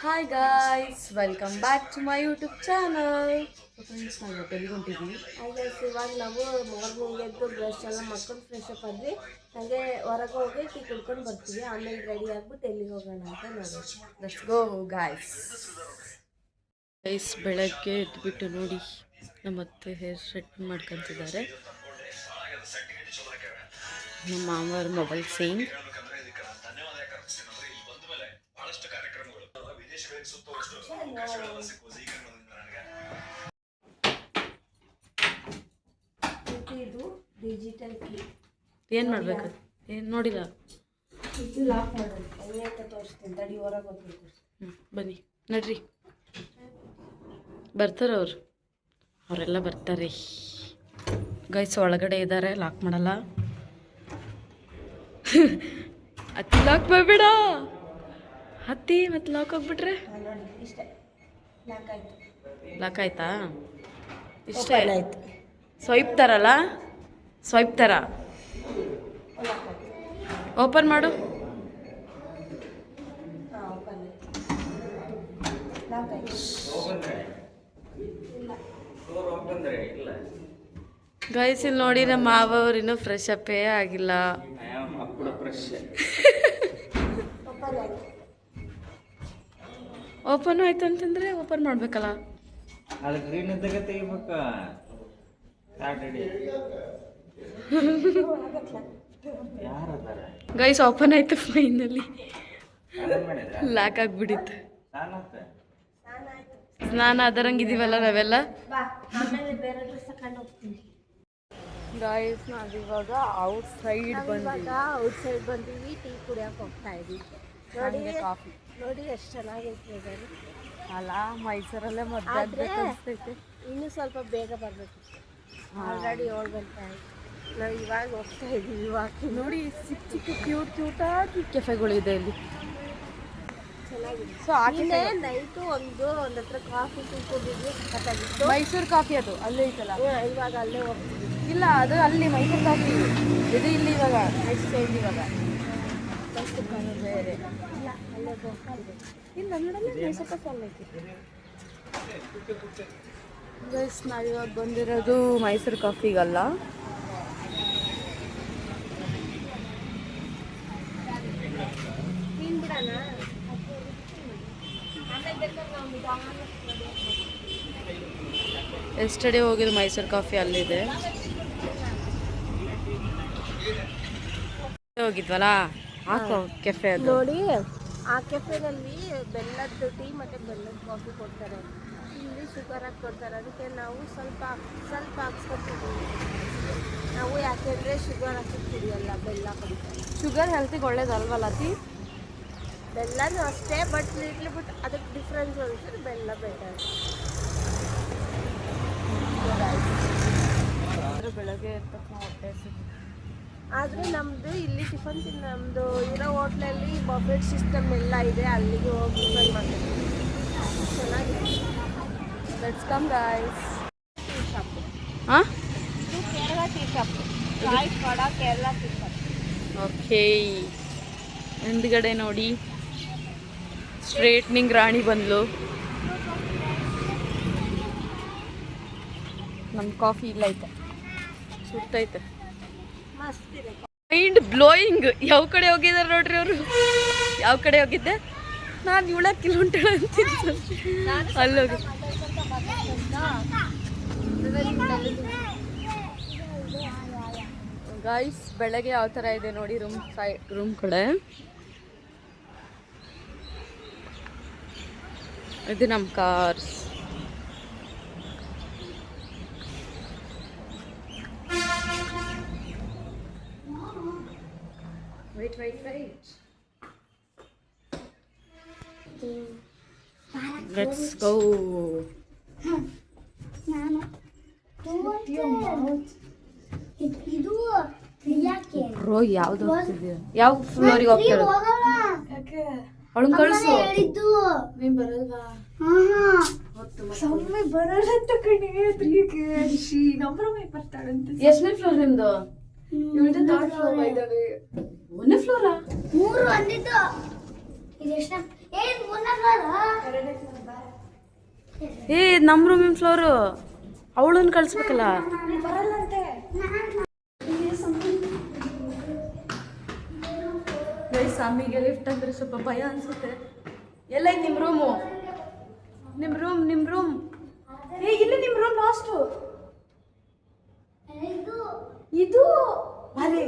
Hi guys, welcome back to my YouTube channel. Friends, ನಾವು ಹೋಟೆಲ್ಗೆ ಹೊಂಟಿದ್ವಿ. Guys, ಇವಾಗ ನಾವು ಮಾರ್ನಿಂಗ್ ಎದ್ದು ಬ್ರಷ್ ಎಲ್ಲ ಮಾಡ್ಕೊಂಡು ಫ್ರೆಶ್ ಅಪ್ ಆದ್ವಿ. ಹಾಗೆ ಹೊರಗೆ ಹೋಗಿ ಟೀ ಕುಡ್ಕೊಂಡು ಬರ್ತೀವಿ. ಆಮೇಲೆ ರೆಡಿ ಆಗ್ಬಿಟ್ಟು ಎಲ್ಲಿಗೆ ಹೋಗೋಣ ಅಂತ ನೋಡೋಣ. Let's go guys. ಬೆಳಗ್ಗೆ ಎದ್ಬಿಟ್ಟು ನೋಡಿ, ನಮ್ಮ ಅತ್ತೆ ಹೇರ್ ಸ್ಟ್ರೈಟ್ ಮಾಡ್ಕೊತಿದ್ದಾರೆ. ನಮ್ಮ ಮಾಮವ್ರ ಮೊಬೈಲ್ ಸೇಮ್. ಇದು ಡಿಜಿಟಲ್ ಕೀ. ಏನು ಮಾಡ್ಬೇಕು? ಏನು ನೋಡಿಲ್ಲ. ಇದು ಲಾಕ್ ಮಾಡೋದು. ಹೆಂಗೆ ಅಂತ ತೋರಿಸ್ತೀನಿ ತಡಿ, ಹೊರಗೆ ಹೋಗ್ಬೇಕು. ಬನ್ನಿ ನಡ್ರಿ. ಬರ್ತಾರೆ ಅವರೆಲ್ಲ ಬರ್ತಾರೆ. ಗೈಸ್ ಒಳಗಡೆ ಇದ್ದಾರೆ, ಲಾಕ್ ಮಾಡಲ್ಲ. ಹತ್ತಿ ಲಾಕ್ ಮಾಡಬೇಡ. ಹತ್ತಿ ಮತ್ತೆ ಲಾಕ್ ಹೋಗ್ಬಿಟ್ರೆ ನೋಡಿ, ಇಷ್ಟೇ ಲಾಕ್ ಆಯ್ತು. ಲಾಕ್ ಆಯ್ತಾ? ಇಷ್ಟೇ ಆಯ್ತು. ಸ್ವೈಪ್ ಥರಲ್ಲ, ಸ್ವೈಪ್ ಥರ. ಲಾಕ್ ಆಯ್ತು. ಓಪನ್ ಮಾಡು. ಹಾಂ, ಓಪನ್ ಆಯ್ತು. ಲಾಕ್ ಆಯ್ತು. ಗೈಸ್, ಇಲ್ಲಿ ನೋಡಿ, ನಮ್ಮ ಮಾವವ್ರು ಇನ್ನೂ ಫ್ರೆಶ್ ಅಪ್ಪೇ ಆಗಿಲ್ಲ. ಓಪನ್ ಆಯ್ತು. ಓಪನ್ ಆಯ್ತು ಅಂತಂದ್ರೆ ಓಪನ್ ಮಾಡ್ಬೇಕಲ್ಲ. ಅದು ಗ್ರೀನ್ ಇದ್ದಾಗ ತೆಗಿಬೇಕ. ಗೈಸ್, ಓಪನ್ ಆಯ್ತು ಫೈನಲಿ. ಲಾಕ್ ಆಗ್ಬಿಟ್ಟಿತ್ತು. ಸ್ನಾನ ಅದರಂಗಿದೀವಲ್ಲ ನಾವೆಲ್ಲ. ಬಾ, ಆಮೇಲೆ ಬೇರೆ ಡ್ರೆಸ್ ತಗೊಂಡು ಹೋಗ್ತೀನಿ. ಗೈಸ್, ನಾವಿವಾಗ ಔಟ್ಸೈಡ್ ಬಂದೀವಿ. ಟೀ ಕುಡಿಯೋಕೆ ಹೋಗ್ತಾ ಇದೀವಿ. ನೋಡಿ, ಕಾಫಿ ನೋಡಿ ಎಷ್ಟು ಚೆನ್ನಾಗೈತೆ ಅದು. ಅಲ್ಲ, ಮೈಸೂರಲ್ಲೇ ಮದುವೆ ಆಗ್ಬೇಕನ್ಸ್ತೈತೆ. ಇನ್ನೂ ಸ್ವಲ್ಪ ಬೇಗ ಬರಬೇಕು. ಆಲ್ರೆಡಿ 7 ಗಂಟೆ ಆಯ್ತು. ನಾವು ಇವಾಗ ಹೋಗ್ತಾ ಇದ್ದೀವಿ. ಇವಾಗ ನೋಡಿ, ಚಿಕ್ಕ ಕ್ಯೂಟಾಗಿ ಕೆಫೆಗಳಿದೆ ಇಲ್ಲಿ. ಚೆನ್ನಾಗಿದೆ. ಸೊ ಆಗಿದೆ. ನೈಟು ಒಂದು ಹತ್ರ ಕಾಫಿ ಕುಡಿದ್ವಿ. ಸಖತ್ತಾಗಿತ್ತು. ಮೈಸೂರು ಕಾಫಿ ಅದು ಅಲ್ಲೇ ಐತಲ್ಲ. ಇವಾಗ ಅಲ್ಲೇ ಹೋಗ್ತೀವಿ. ಇಲ್ಲ, ಅದು ಅಲ್ಲಿ ಮೈಸೂರು ಕಾಫಿ ಇದು. ಇಲ್ಲಿ ಇವಾಗ ನೆಕ್ಸ್ಟ್ ಚೇಂಜ್. ಇವಾಗ ಮೈಸೂರು ಕಾಫಿ ಬೇರೆ. ಇಲ್ಲ, ಅಲ್ಲೇ ಹೋಗ್ತೀವಿ. ಇಲ್ಲಿ ನನ್ನಡಲ್ಲೇ ಮೈಸೂರು ಕಾಫಿ ಅಲ್ಲೈತಿ. ಗೈಸ್, ನಾವಿವಾಗ ಬಂದಿರೋದು ಮೈಸೂರು ಕಾಫಿಗಲ್ಲ. ತಿನ್ಬಿಡೋಣ. ಎಸ್ಟರ್ಡೇ ಹೋಗಿದ್ದು ಮೈಸೂರು ಕಾಫಿ ಅಲ್ಲಿದೆ. ಹೋಗಿದ್ವಲ್ಲ ಆ ಕೆಫೆ ಅದು. ನೋಡಿ, ಆ ಕೆಫೆನಲ್ಲಿ ಬೆಲ್ಲದ ಟೀ ಮತ್ತು ಬೆಲ್ಲದ ಕಾಫಿ ಕೊಡ್ತಾರೆ. ಇಲ್ಲಿ ಶುಗರ್ ಹಾಕಿ ಕೊಡ್ತಾರೆ. ಅದಕ್ಕೆ ನಾವು ಸ್ವಲ್ಪ ಹಾಕ್ಸ್ಕೊತೀವಿ. ನಾವು ಯಾಕೆಂದರೆ ಶುಗರ್ ಹಾಕಿ ಕುಡಿಯಲ್ಲ, ಬೆಲ್ಲ ಕುಡಿತಾರೆ. ಶುಗರ್ ಹೆಲ್ತಿಗೆ ಒಳ್ಳೇದಲ್ವಲ್ಲ ಅತಿ? ಬೆಲ್ಲನೂ ಅಷ್ಟೇ, ಬಟ್ ಲಿಟ್ಲ್ ಬಿಟ್ ಅದಕ್ಕೆ ಡಿಫ್ರೆನ್ಸ್ ಅನ್ಸುತ್ತೆ. ಬೆಲ್ಲ ಬೆಟರ್. ಬೆಳಗ್ಗೆ ತಕ್ಷಣ ಹೊಟ್ಟೆ ಸಿಗುತ್ತೆ. ಆದರೆ ನಮ್ಮದು ಇಲ್ಲಿ ಟಿಫನ್ ನಮ್ಮದು ಇರೋ ಹೋಟ್ಲಲ್ಲಿ ಬಫೆಟ್ ಸಿಸ್ಟಮ್ ಎಲ್ಲ ಇದೆ. ಅಲ್ಲಿಗೆ ಹೋಗಿ ಟಿಫನ್ ಮಾಡ್ತೀವಿ. ಚೆನ್ನಾಗಿದೆ. Let's come guys. Tea shop. ಹಾಂ, ಇದು ಕೇರಳ ಟೀ ಶಾಪ್. ಚಾಯ್ಸ್ ಕಡ ಕೇರಳ ಟೀ ಶಾಪ್. ಓಕೆ. ಹಿಂದ್ಗಡೆ ನೋಡಿ, ಸ್ಟ್ರೇಟ್ನಿಂಗ್ ರಾಣಿ ಬಂದ್ಲು. ನಮ್ಮ ಕಾಫಿ ಇಲ್ಲ ಐತೆ, ಸುತ್ತೈತೆ. ಮಸ್ತ್ ಇದೆ. Mind blowing. ಯಾವ ಕಡೆ ಹೋಗಿದ್ದಾರೆ ನೋಡ್ರಿ ಅವರು. ಯಾವ ಕಡೆ ಹೋಗಿದ್ದೆ ನಾನು? 7 ಕಿಲೋಮೀಟರ್ ಅಂತಿದ್ದೆ. ಅಲ್ಲೋಗಿ ಗಾಯ್ಸ್, ಬೆಳಗ್ಗೆ ಯಾವ ಥರ ಇದೆ ನೋಡಿ. ರೂಮ್ ಕಡೆ ಇದು ನಮ್ಮ ಕಾರ್ಸ್. wait let's go. ಇದು ಬ್ರೋ, ಯಾವ್ದು ಹೋಗ್ತಿದ್ಯಾ? ಯಾವ ಫ್ಲೋರಿಗೆ ಹೋಗ್ತಿರೋ? ಅವಳನ್ನ ಕಳಿಸು. ಬರಲ್ವಾ? ಬರಲ್ಲ ಅಂತ ಕಣೆ. ಬರ್ತಾಳಂತೆ. ಎಷ್ಟನೇ ಫ್ಲೋರ್ ನಿಮ್ದು? ಇವಳು ಥರ್ಡ್ ಫ್ಲೋರ್ ಇದ್ದಾವೆ. 1ನೇ ಫ್ಲೋರಾ? 3 ಅಂದಿದ್ದು. ಇದು ಎಷ್ಟು? 3ನೇ ಫ್ಲೋರ್. ಏ ನಮ್ಮ ರೂಮಿನ ಫ್ಲೋರು ಅವಳನ್ನ ಕಳಿಸ್ಬೇಕಲ್ಲ. ಸ್ವಾಮಿಗೆ ಲಿಫ್ಟ್ ಅಂದ್ರೆ ಸ್ವಲ್ಪ ಭಯ ಅನ್ಸುತ್ತೆ. ಎಲ್ಲ ನಿಮ್ಮ ರೂಮು? ನಿಮ್ಮ ರೂಮ್ ಏ ಇಲ್ಲ, ನಿಮ್ಮ ರೂಮ್ ಲಾಸ್ಟು ಇದು. ಅರೆ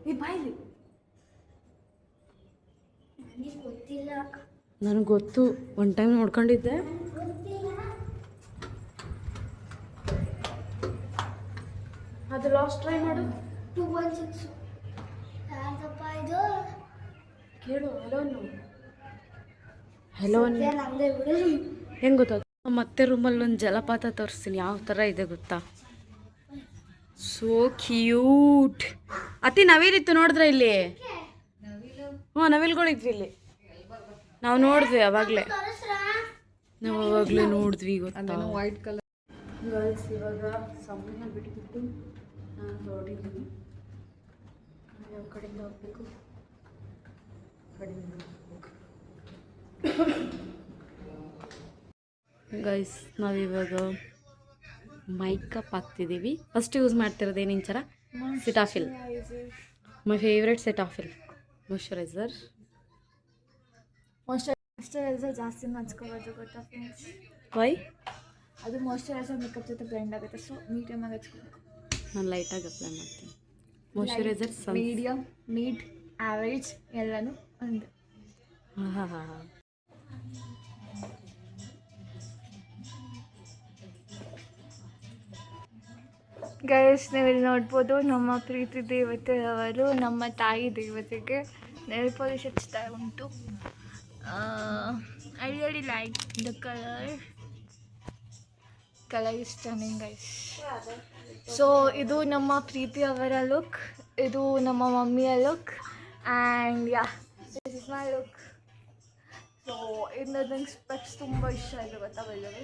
ಈ ಬಾಯ್ಲಿ ನನಗೆ ಗೊತ್ತು, ಒನ್ ಟೈಮ್ ನೋಡ್ಕೊಂಡಿದ್ದೆ. ಅದು ಲಾಸ್ಟ್ ಟ್ರೈ ಮಾಡು. 216 ಕೇಳು. ಹೆಲೋ ಹೆಂಗೆ ಗೊತ್ತಾಗ? ಮತ್ತೆ ರೂಮಲ್ಲಿ ಒಂದು ಜಲಪಾತ ತೋರಿಸ್ತೀನಿ, ಯಾವ ಥರ ಇದೆ ಗೊತ್ತಾ? So cute. ಅತಿ ನವಿಲಿತ್ತು ನೋಡಿದ್ರೆ ಇಲ್ಲಿ? ಹ್ಞೂ ನವಿಲ್ಗಳಿದ್ವಿ ಇಲ್ಲಿ, ನಾವು ನೋಡಿದ್ವಿ ಅವಾಗಲೇ. ನೋಡಿದ್ವಿ ಗೊತ್ತಾ? White colour. ಗರ್ಲ್ಸ್ ಇವಾಗ ಸಮಯನ ಬಿಟ್ಬಿಟ್ಟು ನಾನು ಹೊರಟಿದ್ದೀನಿ. ಯಾವ ಕಡೆಯಿಂದ ಹೋಗ್ಬೇಕು? ಗೈಸ್ ನಾವಿವಾಗ ಮೈಕಪ್ ಹಾಕ್ತಿದ್ದೀವಿ. ಫಸ್ಟ್ ಯೂಸ್ ಮಾಡ್ತಿರೋದು ಏನಿನ್ ಸರ? Cetaphil. My favourite Cetaphil moisturiser. Moisturiser ಜಾಸ್ತಿ ಹಚ್ಕೋಬಾರ್ದು ಗೊತ್ತಾ ಫ್ರೆಂಡ್ಸ್? ವೈ? ಅದು ಮಾಯ್ಶ್ಚರೈಸರ್ ಮೇಕಪ್ ಜೊತೆ ಬ್ಲೆಂಡ್ ಆಗುತ್ತೆ, ಸೊ ಮೀಡಿಯಮ್ ಆಗಿ ಹಚ್ಕೋಬೇಕು. ನಾನು ಲೈಟಾಗಿ ಅಪ್ಲೈ ಮಾಡ್ತೀನಿ. ಮಾಯ್ಶ್ಚರೈಸರ್ ಮೀಡಿಯಮ್, ಮಿಡ್, ಆವ್ರೇಜ್ ಎಲ್ಲನೂ ಒಂದು. ಹಾಂ. ಗೈಸ್ ನೀವಿಲ್ಲಿ ನೋಡ್ಬೋದು, ನಮ್ಮ ಪ್ರೀತಿ ದೇವತೆಯವರು ನಮ್ಮ ತಾಯಿ ದೇವತೆಗೆ ನೆಲ್ ಪಾಲಿಶ್ ಹಚ್ತಾ ಉಂಟು. I really like the colour is stunning guys. So ಇದು ನಮ್ಮ ಪ್ರೀತಿಯವರ ಲುಕ್, ಇದು ನಮ್ಮ ಮಮ್ಮಿಯ look, and yeah this is my look. So ಇದು ನಂಗೆ ಸ್ಪೆಕ್ಸ್ ತುಂಬ ಇಷ್ಟ ಆಯಿತು ಗೊತ್ತಾ ಬೈದವೆ.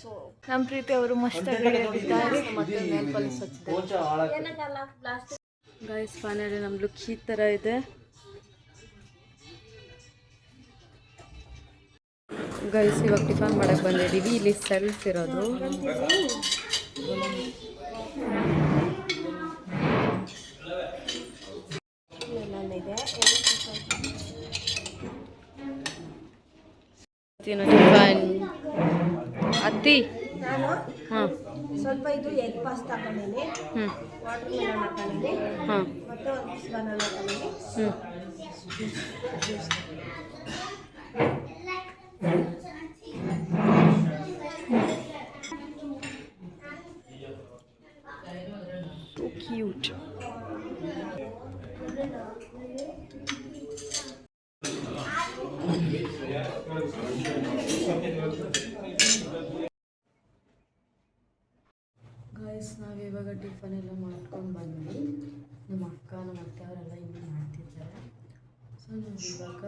ಸೊ ನಮ್ಮ ಪ್ರೀತಿ ಅವರು ಮಸ್ತಾಗಿ ಇದ್ದಾರೆ. ಗೈಸ್ ಫೈನಲಿ ನಮ್ಮ ಲುಕ್ ಈ ಥರ ಇದೆ. ಗೈಸ್ ಇವಾಗ ಟಿಫನ್ ಮಾಡಕ್ಕೆ ಬಂದಿದ್ದೀವಿ. ಇಲ್ಲಿ ಸೆಲ್ಫ್ ಇರೋದು. ಟಿಫನ್ ಅತ್ತಿ. ನಾನು ಹಾಂ ಸ್ವಲ್ಪ ಇದು ಎಗ್ ಪಾಸ್ತಾ ಹಾಕೊಂಡಿನಿ, ವಾಟರ್ ಮೆಲನ್ ಹಾಕೊಂಡಿನಿ, ಹಾಂ ಮತ್ತೆ ಒಂದು ಪೀಸ್ ಬನಾನಾ ಹಾಕೊಂಡಿನಿ. So cute. ಗೈಸ್ ನಾವಿವಾಗ ಟಿಫನ್ ಎಲ್ಲ ಮಾಡ್ಕೊಂಡು ಬಂದ್ವಿ. ನಮ್ಮ ಅಕ್ಕ ನಮ್ಮ ಅತ್ತೆ ಅವರೆಲ್ಲ ಇನ್ನೂ ಮಾಡ್ತಿದ್ದಾರೆ. ಸೊ ನಾವು ಇವಾಗ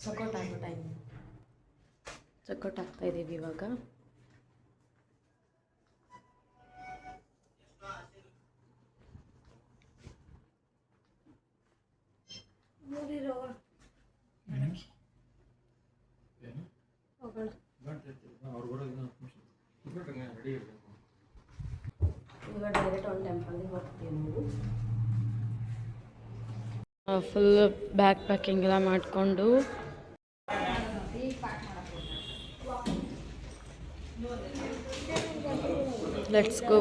ಚಕೋಟ್ ಆಗೋ ಟೈಮ್, ಚಕೋಟ್ ಆಗ್ತಾಯಿದ್ದೀವಿ ಇವಾಗ. ಇವಾಗ ಡೈರೆಕ್ಟ್ ಒಂದು ಟೆಂಪಲ್ಗೆ ಹೋಗ್ತೀವಿ ನಾವು. ಫುಲ್ ಬ್ಯಾಗ್ ಪ್ಯಾಕಿಂಗ್ ಎಲ್ಲ ಮಾಡಿಕೊಂಡು ಲೆಟ್ಸ್ ಗೋ.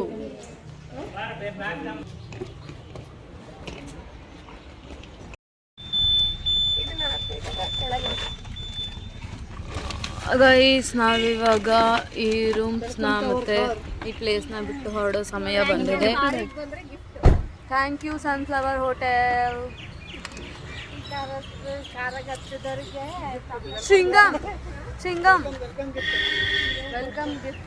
ಗೈಸ್ ನಾವಿವಾಗ ಈ ರೂಮ್ಸ್ನ ಮತ್ತು ಈ ಪ್ಲೇಸ್ನ ಬಿಟ್ಟು ಹೊರಡೋ ಸಮಯ ಬಂದಿದೆ. Thank you Sunflower Hotel. ಸಿಂಗಮ್ ವೆಲ್ಕಮ್ ಗಿಫ್ಟ್.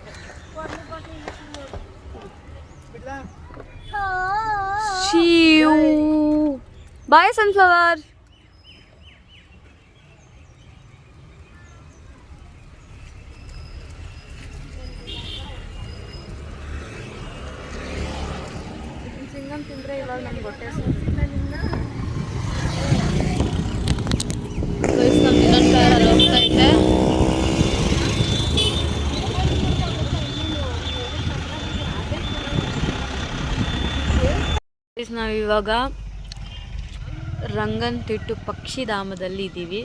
Bye Sunflower. ಸಿಂಗಮ್ ತಿಂದರೆ ಇವಾಗ ನಮ್ಗೆ ಹೊಟ್ಟೆ ಹೋಗ್ತಾ ಇದೆ. ನಾವಿವಾಗ ರಂಗನತಿಟ್ಟು ಪಕ್ಷಿಧಾಮದಲ್ಲಿ ಇದ್ದೀವಿ.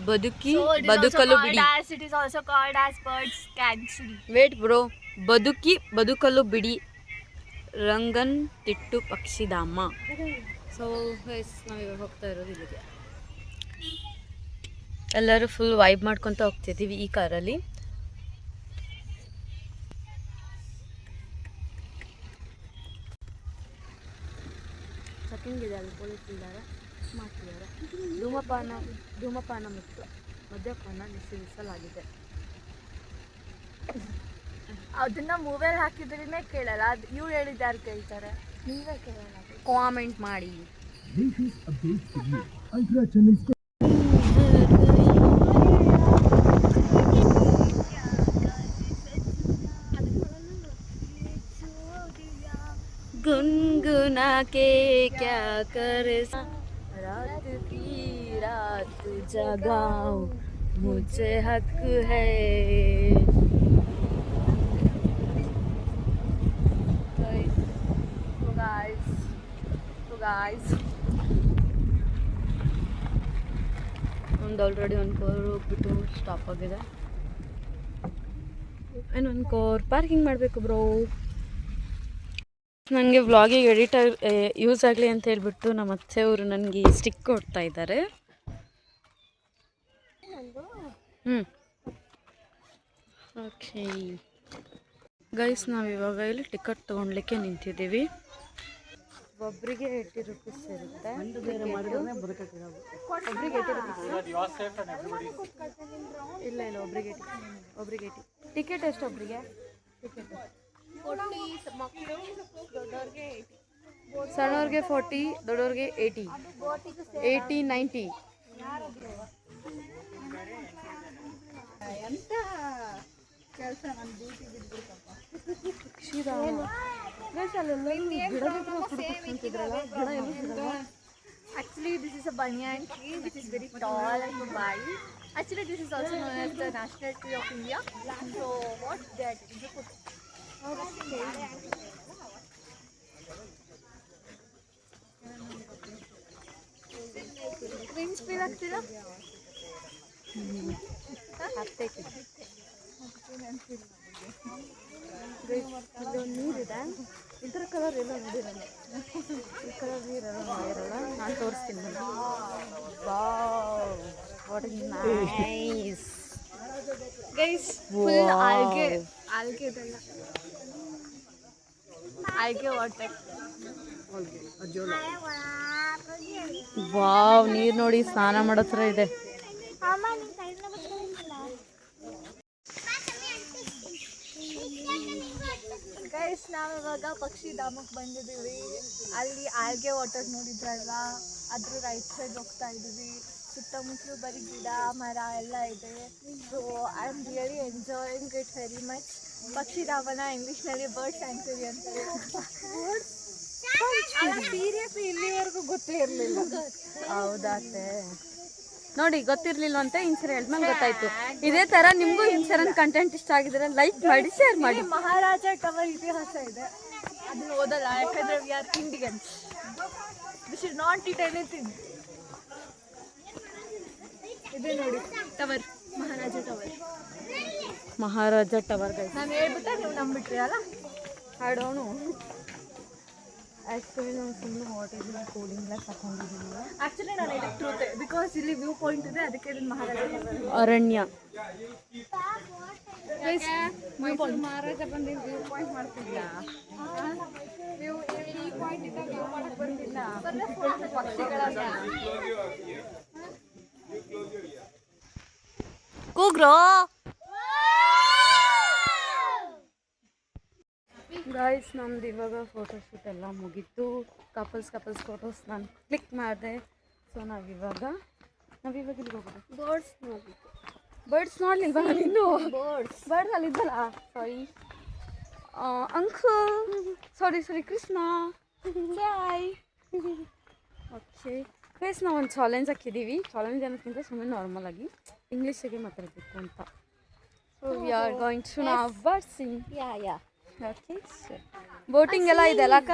ಬದುಕಲು ಬಿಡಿ. It is also called as birds sanctuary. Wait bro, ಬದುಕಲು ಬಿಡಿ ರಂಗನತಿಟ್ಟು ಪಕ್ಷಿಧಾಮ. ಸೊ ನಾವಿವಾಗ ಹೋಗ್ತಾ ಇರೋದು ಇಲ್ಲಿಗೆ. ಎಲ್ಲರೂ ಫುಲ್ ವೈಬ್ ಮಾಡ್ಕೊತ ಹೋಗ್ತಿದ್ದೀವಿ ಈ ಕಾರಲ್ಲಿ. ಸೆಕೆಂಡ್ ಇದೆ ಅಲ್ಲಿ ಪೊಲೀಸ್ ಇದ್ದಾರೆ, ಮಾಡ್ತಿದ್ದಾರೆ. ಧೂಮಪಾನ ಮತ್ತು ಮದ್ಯಪಾನ ನಿಷೇಧಿಸಲಾಗಿದೆ. ಅದನ್ನ ಮೂವಿಯಲ್ಲಿ ಹಾಕಿದ್ರೇನೆ ಕೇಳಲ್ಲ, ಅದು ಇವ್ರು ಹೇಳಿದ್ದು ಯಾರು ಕೇಳ್ತಾರೆ? ನೀವೇ ಕೇಳಲ್ಲ. ಕಾಮೆಂಟ್ ಮಾಡಿ. गुनगुना के क्या करे रात की रात जगाओ मुझे हक है. So guys ಒಂದು ಆಲ್ರೆಡಿ ಒಂದು ಕೋರ್ ಹೋಗ್ಬಿಟ್ಟು ಸ್ಟಾಪ್ ಆಗಿದೆ. ಇನ್ನೊಂದು ಕೋರ್ ಪಾರ್ಕಿಂಗ್ ಮಾಡಬೇಕು ಬ್ರೋ. ನನಗೆ ವ್ಲಾಗಿಗೆ ಎಡಿಟರ್ ಯೂಸ್ ಆಗಲಿ ಅಂತ ಹೇಳ್ಬಿಟ್ಟು ನಮ್ಮ ಅತ್ತೆಯವರು ನನಗೆ ಸ್ಟಿಕ್ ಕೊಡ್ತಾ ಇದ್ದಾರೆ. ಓಕೆ ಗೈಸ್, ನಾವಿವಾಗ ಇಲ್ಲಿ ಟಿಕೆಟ್ ತೊಗೊಳ್ಲಿಕ್ಕೆ ನಿಂತಿದ್ದೀವಿ. ಒಬ್ಬರಿಗೆ 80 ರೂಪೀಸ್ ಇರುತ್ತೆ. ಒಬ್ಬರಿಗೆ 80 ರೂಪೀಸ್ ಇಲ್ಲ ಒಬ್ಬರಿಗೆ 80 ಟಿಕೆಟ್ ಎಷ್ಟು ಒಬ್ಬರಿಗೆ? ಟಿಕೆಟ್ ಸಣ್ಣವ್ರಿಗೆ 40, ದೊಡ್ಡವ್ರಿಗೆ 80, 90. Actually, this is a banyan tree which is very tall and wide. Actually, this is also known as the national tree of India. So, what that is the put. Wings feel ಆಗ್ತಿಲ್ಲ? ನೀರಿದೆ, ಇದರ colour ಎಲ್ಲ ನೋಡಿರಲ್ಲ, ಈ colour ನೀರೆಲ್ಲ ನೋಡಿರಲ್ಲ. ನಾನು ತೋರಿಸ್ತೀನಿ. Wow, what is nice guys. Full algae ಇದೆಲ್ಲ, algae water. Wow, ನೀರು ನೋಡಿ ಸ್ನಾನ ಮಾಡೋ ಥರ ಇದೆ. ಗೈಸ್, ನಾವಿವಾಗ ಪಕ್ಷಿಧಾಮಕ್ಕೆ ಬಂದಿದ್ದೀವಿ. ಅಲ್ಲಿ ಆಲ್ಗೆ ವಾಟರ್ ನೋಡಿದ್ರಲ್ಲ, ಅದ್ರ ರೈಟ್ ಸೈಡ್ ಹೋಗ್ತಾ ಇದ್ದೀವಿ. ಸುತ್ತಮುತ್ತಲು ಬರೀ ಗಿಡ ಮರ ಎಲ್ಲ ಇದೆ. So I am really enjoying it very much. ಪಕ್ಷಿಧಾಮನ ಇಂಗ್ಲೀಷ್ನಲ್ಲಿ ಬರ್ಡ್ ಸ್ಯಾಂಕ್ಚುರಿ ಅಂತಾರೆ. ಸೀರಿಯಸ್ಲಿ ಇಲ್ಲಿವರೆಗೂ ಗೊತ್ತೇ ಇರಲಿಲ್ಲ. ಹೌದಾತೆ ನೋಡಿ, ಗೊತ್ತಿರ್ಲಿಲ್ಲ ಅಂತ ಇನ್ಸರ್ ಹೇಳ್ಮೇಲೆ ಗೊತ್ತಾಯ್ತು. ಇದೇ ತರ ನಿಮಗೂ ಇನ್ಸರನ್ ಕಂಟೆಂಟ್ ಇಷ್ಟ ಆಗಿದ್ರೆ ಲೈಕ್ ಮಾಡಿ, ಶೇರ್ ಮಾಡಿ. ಮಹಾರಾಜ ಟವರ್ ಇತಿಹಾಸ ಇದೆ, ಅದನ್ನ ಓದಲ್ಲ ಯಾಕಂದ್ರೆ we are Indians. We should not it anything. ಇದೆ ನೋಡಿ ಟವರ್, ಮಹಾರಾಜ ಟವರ್. ನಾನು ಹೇಳ್ಬಿಟ್ಟೆ ನೀವು ನಂಬಿಟ್ರಿ ಅಲ್ಲ. I don't know. ಆ್ಯಕ್ಚುಲಿ ನಾವು ಸುಮ್ಮನೆ ವಾಟರ್ ಕೂಲಿಂಗ್ ಗ್ಲಾಸ್ ಹಾಕೊಂಡಿದ್ದೀವಿ. ಆ್ಯಕ್ಚುಲಿ ನಾನು ಹೇಳಿದ ಟ್ರೂತ್, ಬಿಕಾಸ್ ಇಲ್ಲಿ ವ್ಯೂ ಪಾಯಿಂಟ್ ಇದೆ, ಅದಕ್ಕೆ ಇದನ್ನು ಮಹಾರಾಜ ಟವರ್. ಅರಣ್ಯ ಮಹಾರಾಜ ಬಂದಿದ್ದು ವ್ಯೂ ಪಾಯಿಂಟ್ ಮಾಡ್ತಿಲ್ಲ. ನೀವು ಈ ಪಾಯಿಂಟ್ ಇಂದ ವ್ಯೂ ಮಾಡಕ್ಕೆ ಬರ್ತಿಲ್ಲ. ಪಕ್ಷಿಗಳನ್ನ ಕೂಗ್ರೋ. ಗಾಯ್ಸ್, ನಮ್ದು ಇವಾಗ ಫೋಟೋಶೂಟ್ ಎಲ್ಲ ಮುಗೀತು. ಕಪಲ್ಸ್ ಫೋಟೋಸ್ ನಾನು ಕ್ಲಿಕ್ ಮಾಡಿದೆ. ಸೊ ನಾವಿವಾಗ ಇಲ್ಲಿಗೆ ಹೋಗೋದು. ಬರ್ಡ್ಸ್ ನೋಡ್ಲಿಲ್ವಾ? ಇನ್ನು ಬರ್ಡ್ಸ್ ಅಲ್ಲಿದ್ದಲ್ಲ. ಸಾರಿ ಅಂಕಲ್, ಸಾರಿ ಕೃಷ್ಣ. ಬಾಯ್. ಓಕೆ ಗೈಸ್, ನಾವು ಒಂದು ಚಾಲೆಂಜ್ ಹಾಕಿದ್ದೀವಿ. ಚಾಲೆಂಜ್ ಅನ್ನೋಕ್ಕಿಂತ ಸುಮ್ಮನೆ ನಾರ್ಮಲ್ ಆಗಿ ಇಂಗ್ಲೀಷಿಗೆ ಮಾತಾಡಬೇಕು ಅಂತ. So we are going to ನಾವ್ bird sing. Yeah okay. Boating ಎಲ್ಲ ಇದೆ ಅಲ್ಲ ಅಕ್ಕ?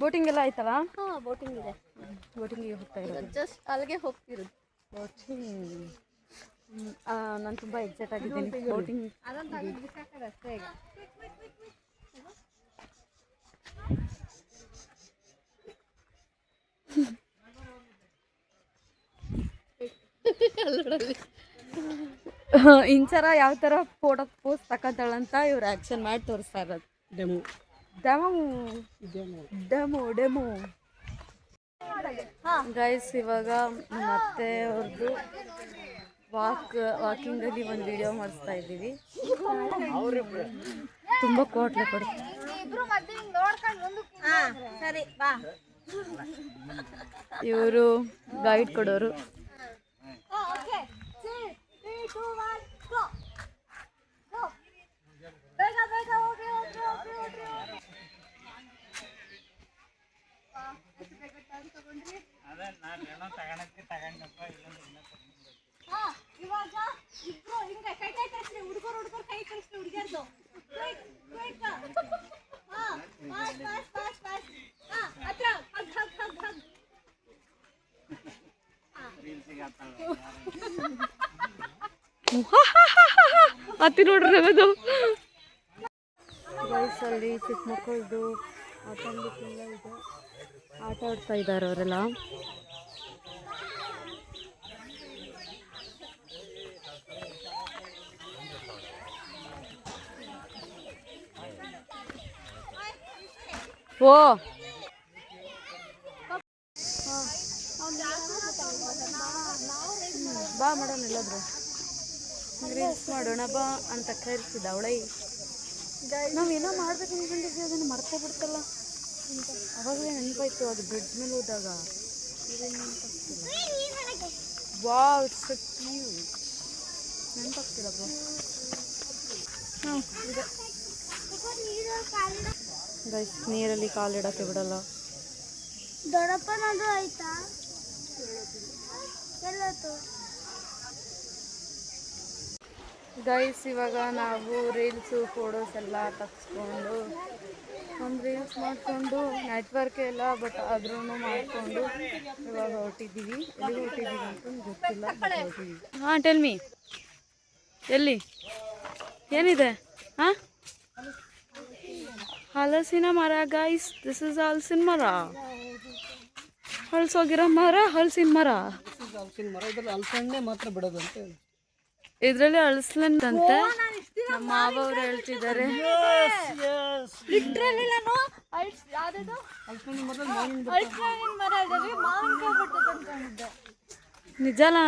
ಬೋಟಿಂಗ್ ಎಲ್ಲ ಆಯ್ತಲ್ಲ? ಹಾಂ ಬೋಟಿಂಗ್ ಇದೆ. ಬೋಟಿಂಗಿಗೆ ಹೋಗ್ತಾ ಇರೋದು. ಜಸ್ಟ್ ಅಲ್ಲಿಗೆ ಹೋಗ್ತಿರೋದು. ಬೋಟಿಂಗ್ ನಾನು ತುಂಬ ಎಕ್ಸೈಟ್ ಆಗಿದ್ದೀನಿ ಬೋಟಿಂಗ್. ಅಷ್ಟೇ ಈಗ. ಇಂಚರ ಯಾವ ಥರ ಫೋಟೋ ಪೋಸ್ಟ್ ತಗೋತಾಳಂತ ಇವ್ರು ಆ್ಯಕ್ಷನ್ ಮಾಡಿ ತೋರಿಸ್ತಾ ಇರೋದು. Demo demo demo demo guys. ಇವಾಗ ನಮ್ಮ ಅತ್ತೆ ಅವ್ರದ್ದು ವಾಕಿಂಗಲ್ಲಿ ಒಂದು ವಿಡಿಯೋ ಮಾಡಿಸ್ತಾ ಇದ್ದೀವಿ. ತುಂಬ ಕೋಟ್ಲೆ ಕೊಡಿ. ಸರಿ ಬಾ. ಇವರು ಗೈಡ್ ಕೊಡೋರು. ಅತ್ತಿ ನೋಡ್ರಿ ಅದು ವಯಸ್ಸಲ್ಲಿ ಚಿಕ್ಕ ಮಕ್ಕಳದು ಆಟ ಆಡಲಿಕ್ಕೆಲ್ಲ ಇದೆ. ಆಟ ಆಡ್ತಾ ಇದ್ದಾರೆ ಅವರೆಲ್ಲ. ಓ ಬಾ ಮಾಡೋಣ ಎಲ್ಲಾದ್ರು ರೀಲ್ಸ್ ಮಾಡೋಣ ಬಾ ಅಂತ ಕರೆಸಿದ ಅವಳೈ. ನಾವೇನೋ ಮಾಡ್ಬೇಕು ಅನ್ಕೊಂಡಿದ್ವಿ, ಅದನ್ನು ಮರ್ತೇ ಬಿಡ್ತಲ್ಲ. ಅವಾಗಲೇ ನೆನಪಾಯ್ತು ಅದು ಬ್ರಿಡ್ಜ್ ಮೇಲೆ ಹೋದಾಗ. Wow so cute. ನೆನಪಾಗ್ತಿಲ್ಲ ಬ್ರೋ. ಹಾಂ ಇದೆ ಗೈಸ್, ನೀರಲ್ಲಿ ಕಾಲಿಡೋಕ್ಕೆ ಬಿಡಲ್ಲ. ದೊಡ್ಡಪ್ಪನದು ಆಯ್ತಾ? ಗೈಸ್ ಇವಾಗ ನಾವು ರೀಲ್ಸು ಫೋಟೋಸ್ ಎಲ್ಲ ತಗ್ಸ್ಕೊಂಡು ಒಂದು ರೀಲ್ಸ್ ಮಾಡಿಕೊಂಡು ನೆಟ್ವರ್ಕ್ ಎಲ್ಲ ಬಟ್ ಆದ್ರೂ ಮಾಡಿಕೊಂಡು ಇವಾಗ ಹೊರಟಿದ್ದೀವಿ. ಎಲ್ಲಿ ಹೊರಟಿದ್ದೀವಿ ಅಂತ ಗೊತ್ತಿಲ್ಲ, ಬಟ್ ಹೊರಟಿದ್ದೀವಿ. ಹಾಂ ಟೆಲ್ ಮೀ, ಎಲ್ಲಿ ಏನಿದೆ? ಹಾಂ ಹಲಸಿನ ಮರ ಗೈಸ್, ದಿಸ್ ಇಸ್ ಹಲಸಿನ ಮರ. ಹಳಸೋಗಿರೋ ಮರ ಹಲಸಿನ ಮರ. ಹಲಸಣ್ಣೆ ಮಾತ್ರ ಬಿಡೋದಂತೆ. ಇದರಲ್ಲಿ ಅಳಸ್ಲಂತೆ ನಮ್ಮ ಮಾವ ಅವ್ರು ಹೇಳ್ತಿದ್ದಾರೆ. ನಿಜನಾ?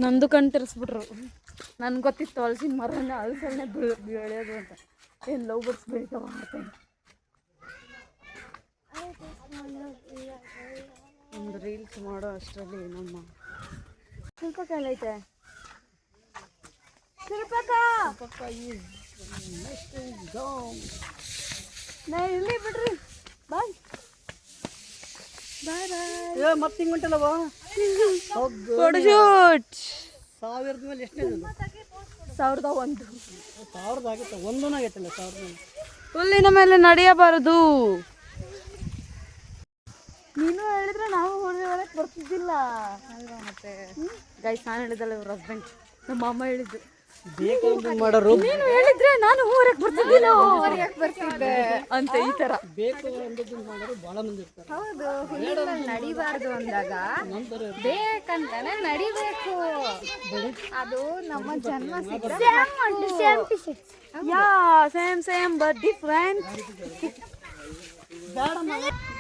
ನಂದು ಕಣ್ ತರಿಸ್ಬಿಟ್ರು. ನನ್ಗೆ ಗೊತ್ತಿತ್ತು ಹಲಸಿನ ಮರನ ಹಲಸನ್ನೇ ಬೆಳೆಯೋದು ಅಂತ. ಏನು ಲವ್ ಬರ್ಡ್ಸ್ ಬೆಳಿತಾವ ಅಂತ. ಒಂದು ರೀಲ್ಸ್ ಮಾಡೋ ಅಷ್ಟರಲ್ಲಿ ನಮ್ಮ ಶಿಲ್ಪಕ್ಕ ಎಲ್ಲೈತೆ? ನಾ ಇಲ್ಲಿ ಬಿಡ್ರಿ. ಬಾಯ್ ಬಾಯ್ ಬಾಯ್. ಮತ್ತೆ ಹಿಂಗೆ ಉಂಟಲ್ಲವಾ ಫೋಟೋಶೂಟ್. 1000 ಮೇಲೆ ಎಷ್ಟೇ? 1001. 1000 ಆಗಿತ್ತು, ಒಂದೂ ಆಗೈತಲ್ಲ 1000. ಹುಲ್ಲಿನ ಮೇಲೆ ನಡೆಯಬಾರದು. ನೀನು ಹೇಳಿದ್ರೆ ನಾವು ಹೊರಗೆ ಬರ್ತಿದ್ದಿಲ್ಲ ಅಲ್ವಾ? ಮತ್ತೆ ಗೈಸ್ ನಾನು ಹೇಳಿದಲ್ಲ, ಇವ್ರ ಹಸ್ಬೆಂಡ್ ನಮ್ಮ ಅಮ್ಮ ಹೇಳಿದ್ದು. ಬೇಕಾದ್ರೆ ಮಾಡೋರು. ನೀನು ಹೇಳಿದ್ರೆ ನಾನು ಹೊರಗೆ ಬರ್ತಿದ್ದಿಲ್ಲ, ಹೊರಗೆ ಬರ್ತಿದ್ದೆ ಅಂತ. ಈ ತರ ಬೇಕು ಅಂದದ್ದು ಮಾಡೋರು ಭಾಳ ಮಂದಿ ಇರ್ತಾರೆ. ಹೌದು, ಹುಲ್ಲಿನಲ್ಲಿ ನಡಿಬಾರ್ದು ಅಂದಾಗ ಬೇಕಂತಾನೆ ನಡಿಬೇಕು. ಅದು ನಮ್ಮ ಜನ್ಮ ಸಿದ್ಧ. Yeah same same but different.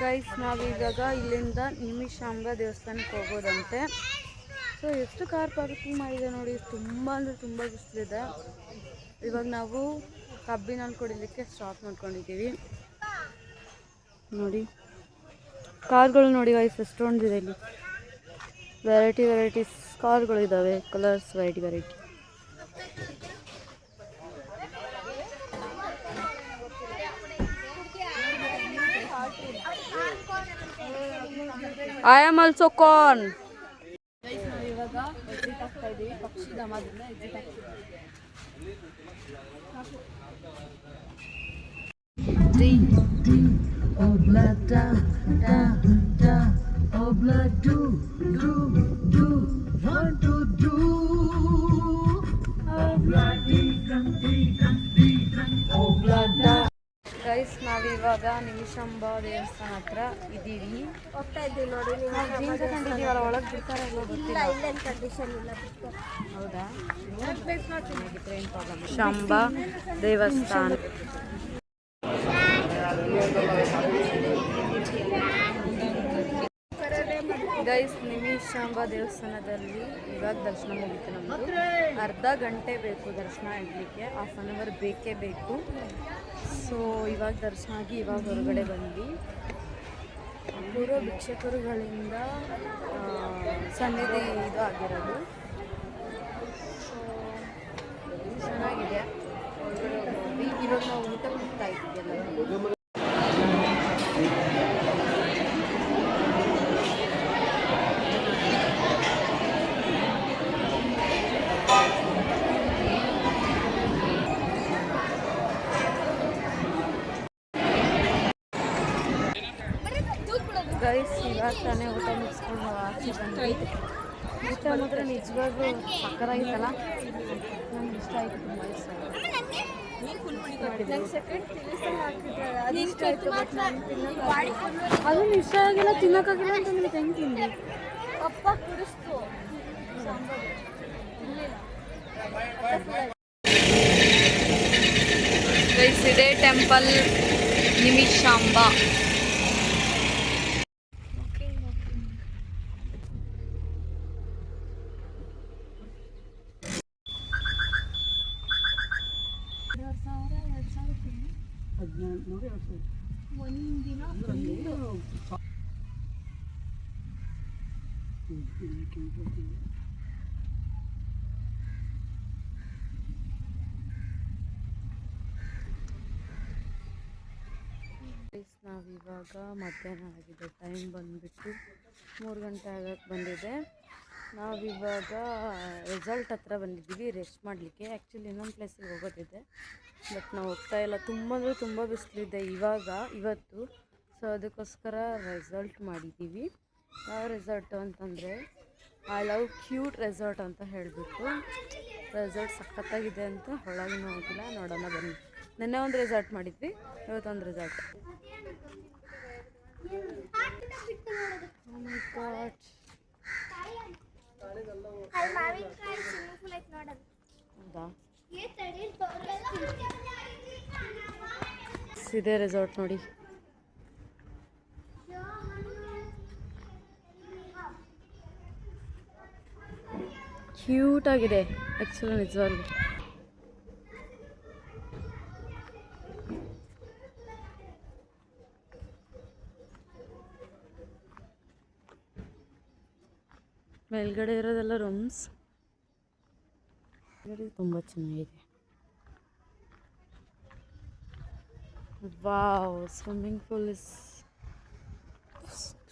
Guys ನಾವೀಗ ಇಲ್ಲಿಂದ ನಿಮಿಷಾಂಬ ದೇವಸ್ಥಾನಕ್ಕೆ ಹೋಗೋದಂತೆ. ಸೊ ಎಷ್ಟು ಕಾರ್ ಪಾರ್ಕಿಂಗ್ ಮಾಡಿದೆ ನೋಡಿ. ತುಂಬ ಅಂದರೆ ತುಂಬ ಬಿಸಿಲಿದೆ. ಇವಾಗ ನಾವು ಕಬ್ಬಿನಲ್ಲಿ ಕುಡಿಲಿಕ್ಕೆ ಸ್ಟಾಪ್ ಮಾಡ್ಕೊಂಡಿದ್ದೀವಿ. ನೋಡಿ ಕಾರ್ಗಳು ನೋಡಿ ಗೈಸ್ ಎಷ್ಟೊಂದಿದೆ ಇಲ್ಲಿ. ವೆರೈಟೀಸ್ ಕಾರ್ಗಳು ಇದ್ದಾವೆ, colours variety. I am also corn. ನಾವಿವಾಗ ಎಕ್ಸಿಟ್ ಆಗ್ತಾ ಇದ್ದೀವಿ, ಪಕ್ಷಿಧಾಮದಿಂದ ಎಕ್ಸಿಟ್ ಆಗ್ತಿದ್ದೀವಿ. ಗೈಸ್ ನಾವಿವಾಗ ನಿಮಿಷಾಂಬ ದೇವಸ್ಥಾನ ಹತ್ರ ಇದ್ದೀವಿ. ಹೋಗ್ತಾ ಇದ್ದೀವಿ ನೋಡಿ ನೀವು. ನಾವು ಜೀನ್ಸ್ ಹಾಕೊಂಡಿದ್ದೀವಲ್ಲ, ಒಳಗೆ ಬಿಡ್ತಾರೆ ಇಲ್ವೋ ಇಲ್ಲ ಗೊತ್ತಿಲ್ಲ. ಇಲ್ಲೇನು ಕಂಡೀಷನ್ ಇಲ್ಲ. ಹೌದಾ? ಶಾಂಬ ದೇವಸ್ಥಾನ. ಗೈಸ್ ನಿಮಿಷಾಂಬ ದೇವಸ್ಥಾನದಲ್ಲಿ ಇವಾಗ ದರ್ಶನ ಮುಗಿತು ನಮ್ಮದು. ಅರ್ಧ ಗಂಟೆ ಬೇಕು ದರ್ಶನ ಆಗಲಿಕ್ಕೆ, 1/2 ಅವರ್ ಬೇಕೇ ಬೇಕು. ಸೊ ಇವಾಗ ದರ್ಶನ ಆಗಿ ಇವಾಗ ಹೊರಗಡೆ ಬಂದ್ವಿ. ಪೂರ್ವ ಭಿಕ್ಷಕರುಗಳಿಂದ ಸನ್ನಿಧಿ ಇದು ಆಗಿರೋದು. ಸೊ ಚೆನ್ನಾಗಿದೆ. ಹೊರಗಡೆ ಹೋಗಿ ಇವಾಗ ನಾವು ಊಟ ಹೋಗ್ತಾ ಇದ್ದೀವಿ. ಗೈಸ್ ಇವಾಗ ತಾನೇ ಊಟ ಮುಗಿಸ್ಕೊಂಡು ನಾವು ಆಚೆ ಬಂದ್ವಿ. ಊಟ ಮಾತ್ರ ನಿಜವಾಗ್ಲೂ ಸಕ್ಕರಾಗಿತ್ತಲ್ಲ, ನಮ್ಗೆ ಇಷ್ಟ ಆಯಿತು, ತುಂಬ ಇಷ್ಟ ಆಯಿತು. ಅದನ್ನು ಇಷ್ಟ ಆಗಿಲ್ಲ, ತಿನ್ನೋಕ್ಕಾಗಿಲ್ಲ ಅಂತ ನಿಮಗೆ ಹೆಂಗೆ ತಿಂದು ಅಪ್ಪ ಕುಡಿಸ್ತು. ಗೈಸ್ ಇದೇ ಟೆಂಪಲ್ ನಿಮಿಷಾಂಬ. ನಾವಿವಾಗ ಮಧ್ಯಾಹ್ನ ಆಗಿದೆ, ಟೈಮ್ ಬಂದುಬಿಟ್ಟು 3 ಗಂಟೆ ಆಗಕ್ಕೆ ಬಂದಿದೆ. ನಾವಿವಾಗ ರೆಸಾರ್ಟ್ ಹತ್ರ ಬಂದಿದ್ದೀವಿ ರೆಸ್ಟ್ ಮಾಡಲಿಕ್ಕೆ. ಆ್ಯಕ್ಚುಲಿ ಇನ್ನೊಂದು ಪ್ಲೇಸಿಗೆ ಹೋಗೋದಿದೆ, ಬಟ್ ನಾವು ಹೋಗ್ತಾ ಇಲ್ಲ. ತುಂಬ ಅಂದರೆ ತುಂಬ ಬಿಸಿಲಿದೆ ಇವತ್ತು. ಸೊ ಅದಕ್ಕೋಸ್ಕರ ರೆಸಾರ್ಟ್ ಮಾಡಿದ್ದೀವಿ. ಯಾವ ರೆಸಾರ್ಟು ಅಂತಂದರೆ ಐ ಲವ್ ಕ್ಯೂಟ್ ರೆಸಾರ್ಟ್ ಅಂತ ಹೇಳಿಬಿಟ್ಟು. ರೆಸಾರ್ಟ್ ಸಖತ್ತಾಗಿದೆ ಅಂತ ಒಳಗಿನ ಹೋಗಿಲ್ಲ, ನೋಡೋಣ ಬನ್ನಿ. ನೆನ್ನೆ ಒಂದು ರೆಸಾರ್ಟ್ ಮಾಡಿದ್ವಿ, ಇವತ್ತೊಂದು ರೆಸಾರ್ಟ್. ಹೌದಾ? ಇದೇ ರೆಸಾರ್ಟ್ ನೋಡಿ. ಕ್ಯೂಟ್ ಆಗಿದೆ ಆ್ಯಕ್ಚುಲಿ ನಿಜವಾಗ್ಲೂ. ಮೇಲ್ಗಡೆ ಇರೋದೆಲ್ಲ ರೂಮ್ಸ್, ತುಂಬ ಚೆನ್ನಾಗಿದೆ. Wow, swimming pool is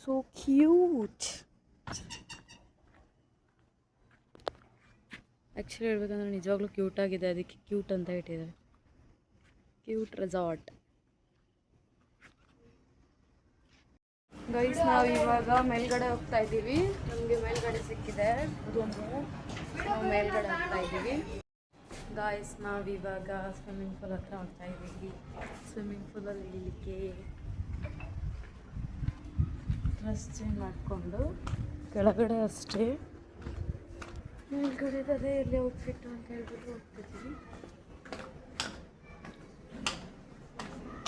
so cute. Actually ಹೇಳ್ಬೇಕಂದ್ರೆ ನಿಜವಾಗ್ಲೂ ಕ್ಯೂಟ್ ಆಗಿದೆ, ಅದಕ್ಕೆ ಕ್ಯೂಟ್ ಅಂತ ಇಟ್ಟಿದ್ದಾರೆ. Cute resort. ಗೈಸ್ ನಾವು ಇವಾಗ ಮೇಲ್ಗಡೆ ಹೋಗ್ತಾ ಇದ್ದೀವಿ. ನಮಗೆ ಮೇಲ್ಗಡೆ ಸಿಕ್ಕಿದೆ ರೂಮು, ನಾವು ಮೇಲ್ಗಡೆ ಹೋಗ್ತಾ ಇದ್ದೀವಿ. ಗಾಯ್ಸ್ ನಾವಿವಾಗ ಸ್ವಿಮ್ಮಿಂಗ್ ಪೂಲ್ ಹತ್ರ ಹೋಗ್ತಾ ಇದ್ದೀವಿ. ಸ್ವಿಮ್ಮಿಂಗ್ ಪೂಲಲ್ಲಿ ಇಳಿಲಿಕ್ಕೆ ಡ್ರೆಸ್ ಚೇಂಜ್ ಮಾಡಿಕೊಂಡು ಕೆಳಗಡೆ ಅಷ್ಟೇ, ಮೇಲ್ಗಡೆ ಅದೇ ಎಲ್ಲಿ ಔಟ್ಫಿಟ್ಟು ಅಂತ ಹೇಳ್ಬಿಟ್ಟು ಹೋಗ್ತಿದ್ದೀವಿ.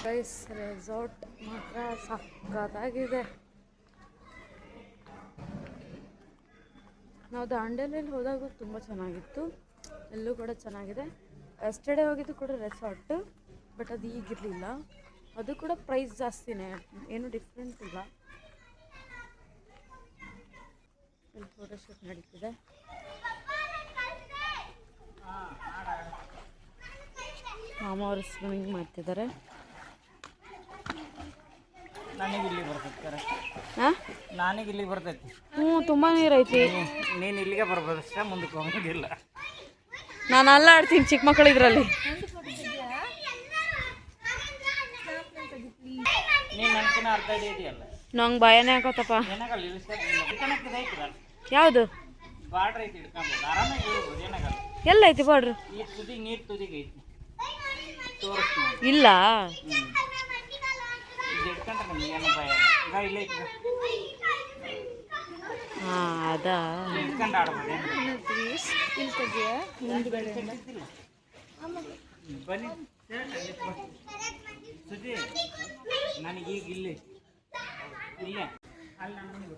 ಗೈಸ್ ರೆಸಾರ್ಟ್ ಮಾತ್ರ ಸಕ್ಕತ್ತಾಗಿದೆ. ನಾವು ದಾಂಡೇಲಿಯಲ್ಲಿ ಹೋದಾಗ ತುಂಬ ಚೆನ್ನಾಗಿತ್ತು, ಎಲ್ಲೂ ಕೂಡ ಚೆನ್ನಾಗಿದೆ. ಎಸ್ಟರ್ಡೇ ಹೋಗಿದ್ದು ಕೂಡ ರೆಸಾರ್ಟ್, ಬಟ್ ಅದು ಈಗಿರಲಿಲ್ಲ. ಅದು ಕೂಡ ಪ್ರೈಸ್ ಜಾಸ್ತಿನೇ, ಏನು ಡಿಫ್ರೆಂಟ್ ಇಲ್ಲ. ಇಲ್ಲಿ ಫೋಟೋಶೂಟ್ ನಡೀತಿದೆ. ಮಾಮ ಅವರು ಸ್ವಿಮ್ಮಿಂಗ್ ಮಾಡ್ತಿದ್ದಾರೆ. ನನಗಿಲ್ಲಿ ಬರ್ತೈತಿ ಕರೆಕ್ಟ್. ಹಾಂ, ನನಗಿಲ್ಲಿ ಬರ್ತೈತಿ. ತುಂಬ ನೀರೈತಿ. ನೀನು ಇಲ್ಲಿಗೆ ಬರ್ಬೋದು ಅಷ್ಟೇ, ಮುಂದಕ್ಕೆ ಹೋಗೋದಿಲ್ಲ. ನಾನು ಅಲ್ಲ ಆಡ್ತೀನಿ ಚಿಕ್ಕ ಮಕ್ಕಳು ಇದರಲ್ಲಿ. ನೀನು ನನ್ಕಿನ ಅರ್ಧ ಅಡಿ ಇದೆಯಲ್ಲ. ನಂಗೆ ಭಯನೇ ಆಗೋತಪ್ಪ. ಏನಾಗಲ್ಲ ಇಳಿಸ್ಕೊಂಡು ಐತಿರಲ್ಲ. ಯಾವುದು ಬಾರ್ಡ್ರ್ ಐತಿ ಹಿಡ್ಕೊಬೋದು ಆರಾಮಾಗಿ ಇಳ್ಬೋದು ಏನಾಗಲ್ಲ. ಎಲ್ಲೈತಿ ಬಾಡ್ರು? ಈ ತುದಿ ನೀರು ತುದಿಗೆ ಐತಿ ತೋರಿಸ್ತೀನಿ. ಇಲ್ಲ ಇದು ಹಿಡ್ಕೊಂಡ್ರೆ ನಮ್ಗೆ ಏನು ಭಯ ಈಗ ಇಲ್ಲ ಐತಿ. ಹಾಂ ಅದಾ ಹಿಡ್ಕೊಂಡು ಆಡ್ಬೋದು ಏನು ಬನ್ನಿ ಸುದ್ದಿ ನನಗೀಗ ಇಲ್ಲಿ ಇಲ್ಲೇ ಅಲ್ಲಿ ನಾನು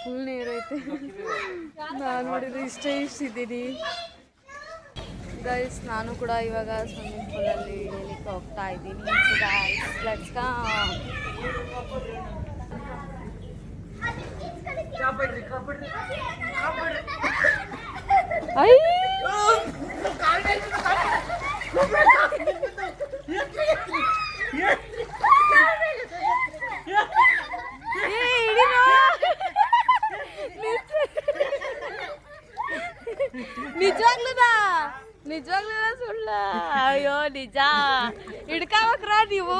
ಫುಲ್ ನೀರೈತೆ. ನಾನು ನೋಡಿದ್ರೆ ಇಷ್ಟಿದ್ದೀನಿ ಗೈಸ್. ನಾನು ಕೂಡ ಇವಾಗ ಸ್ವಿಮ್ಮಿಂಗ್ ಪೂಲಲ್ಲಿ ಇಳಿಲಿಕ್ಕೆ ಹೋಗ್ತಾ ಇದ್ದೀನಿ. Let's come. ನಿಜವಾಗ್ಲೂ ಸುಳ್ಳ? ಅಯ್ಯೋ ನಿಜ. ಹಿಡ್ಕಾಬೇಕ್ರ ನೀವು?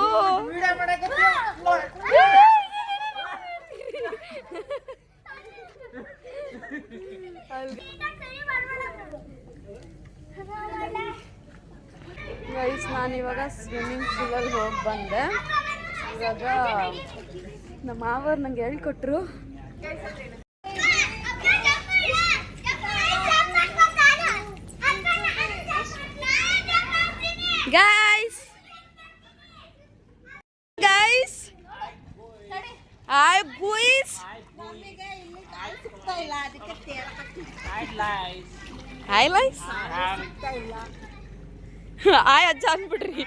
ಗೈಸ್ ನಾನು ಇವಾಗ ಸ್ವಿಮ್ಮಿಂಗ್ ಪೂಲಲ್ಲಿ ಹೋಗಿ ಬಂದೆ. ಇವಾಗ ನಮ್ಮ ಮಾವರು ನಂಗೆ ಹೇಳ್ಕೊಟ್ರು. Guys, hi boys. Hi lies. Hi ಅಜ್ಜ ಅಂದ್ಬಿಡ್ರಿ.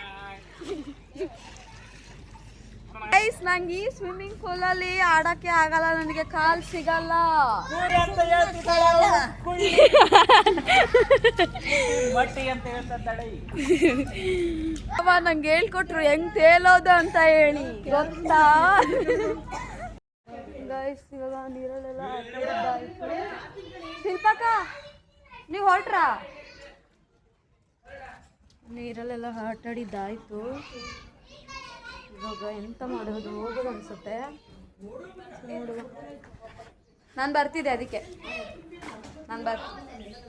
ಗೈಸ್ ನಂಗೆ ಈ ಸ್ವಿಮ್ಮಿಂಗ್ ಪೂಲಲ್ಲಿ ಆಡಕ್ಕೆ ಆಗಲ್ಲ, ನನಗೆ ಕಾಲ್ ಸಿಗಲ್ಲ. ನಂಗೆ ಹೇಳ್ಕೊಟ್ರು ಹೆಂಗ್ ತೇಲೋದು ಅಂತ ಹೇಳಿ, ಗೊತ್ತಾ? ಗೈಸ್ ಇವಾಗ ನೀರಲ್ಲೆಲ್ಲ ಶಿಲ್ಪಕ್ಕ ನೀವು ಹೊರಟ್ರಾ? ನೀರಲ್ಲೆಲ್ಲ ಆಟಾಡಿದ್ದಾಯ್ತು. ಇವಾಗ ಎಂತ ಮಾಡೋದು, ಹೋಗೋದು ಅನ್ಸುತ್ತೆ. ನೋಡುವ, ನಾನು ಬರ್ತಿದ್ದೆ ಅದಕ್ಕೆ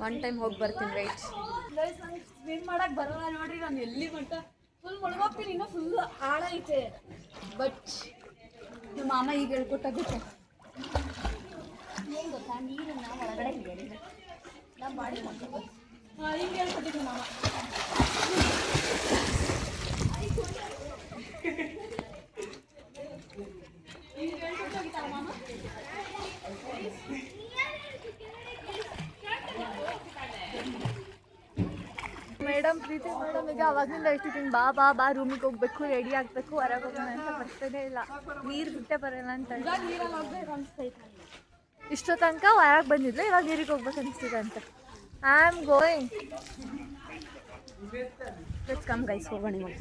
ಒನ್ ಟೈಮ್ ಹೋಗಿ ಬರ್ತೀನಿ. ರೈಟ್ ನಂಗೆ ಸ್ವಿಮ್ ಮಾಡಕ್ಕೆ ಬರೋಲ್ಲ ನೋಡ್ರಿ. ನಾನು ಎಲ್ಲಿ ಮಟ್ಟ ಫುಲ್ ಮುಳುಗೋಗ್ತೀನಿ, ಇನ್ನೂ ಫುಲ್ ಆಳ ಐತೆ. ಬಟ್ ನಮ್ಮ ಮಾಮ ಈಗ ಹೇಳ್ಕೊಟ್ಟಾಗುತ್ತೆ. ಏನು ಗೊತ್ತಾ, ನೀರನ್ನ ಒಳಗಡೆ ಇದೆ ನಾವು ಮಾಡಿ ಮಾಡ್ಕೋಬೋದು. ಹಿಂಗೆ ಹೇಳ್ಕೊಟ್ಟಿದ್ದು ಮಾಮ. ಮೇಡಮ್ ಪ್ರೀತಿ ಮೇಡಮಿಗೆ ಅವಾಗಿಂದ ಹೇಳ್ತಿದ್ದೀನಿ, ಬಾ ಬಾ ಬಾ ರೂಮಿಗೆ ಹೋಗ್ಬೇಕು, ರೆಡಿ ಆಗಬೇಕು, ಹೊರಗೆ ಹೋಗೋಣ ಅಂತ ಬರ್ತದೇ ಇಲ್ಲ. ನೀರು ಬಿಟ್ಟೆ ಬರೋಲ್ಲ ಅಂತ ಇಷ್ಟೋ ತನಕ ಹೊರಗೆ ಬಂದಿದ್ಲು, ಇವಾಗ ನೀರಿಗೆ ಹೋಗ್ಬೇಕು ಅನಿಸ್ತಿದೆ ಅಂತ. I am going. Let's come guys, ಹೋಗೋಣ ಇವಾಗ.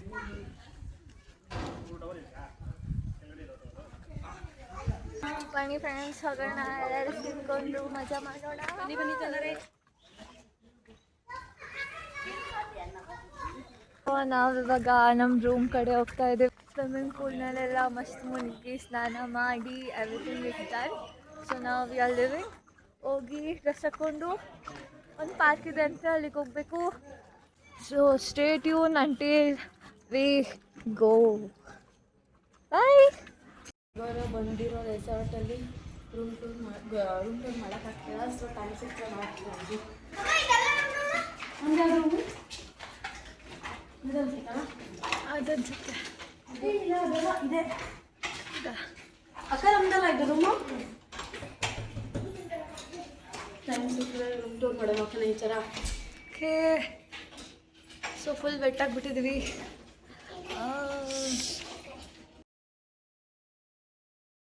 ಬನ್ನಿ ಫ್ರೆಂಡ್ಸ್, ಹೋಗೋಣ, ಎಲ್ಲರೂ ತಿನ್ಕೊಂಡು ಮಜಾ ಮಾಡೋಣ. ಬನ್ನಿ ಜನರೇ. ನಾವಿವಾಗ ನಮ್ಮ ರೂಮ್ ಕಡೆ ಹೋಗ್ತಾ ಇದ್ದೀವಿ. ಸ್ವಿಮ್ಮಿಂಗ್ ಪೂಲ್ನಲ್ಲೆಲ್ಲ ಮಸ್ತ್ ಮುಳುಗಿ ಸ್ನಾನ ಮಾಡಿ ಎವ್ರಿಥಿಂಗ್ ಇಸ್ ಡನ್. ಸೊ ನಾವು ವಿ ಆರ್ ಲಿವಿಂಗ್. ಹೋಗಿ ಡ್ರೆಸ್ ಹಾಕ್ಕೊಂಡು ಒಂದು ಪಾರ್ಕ್ ಇದೆ ಅಂತ ಅಲ್ಲಿಗೆ ಹೋಗಬೇಕು. So stay tuned until we go. Bye. ಇವಾಗ ಬಂದಿರೋ ರೆಸಾರ್ಟಲ್ಲಿ ರೂಮ್ ಟೂರ್ ಮಾಡೋಕ್ಕಾಗ್ತಿಲ್ಲ. ಸೊ ಟೈಮ್ ಸಿಕ್ಕರೆ ಮಾಡ್ತೀವಿ. ಅದನ್ಸುತ್ತೆ ಇದೆ ಅಕ್ಕ, ನಮ್ದಲ್ಲ ಇದು ರೂಮು. ಟೈಮ್ ಸಿಕ್ಕರೆ ರೂಮ್ ಟೂರ್ ಮಾಡೋಣ ಈ ಥರ. Okay, so full wet ಆಗಿಬಿಟ್ಟಿದ್ವಿ.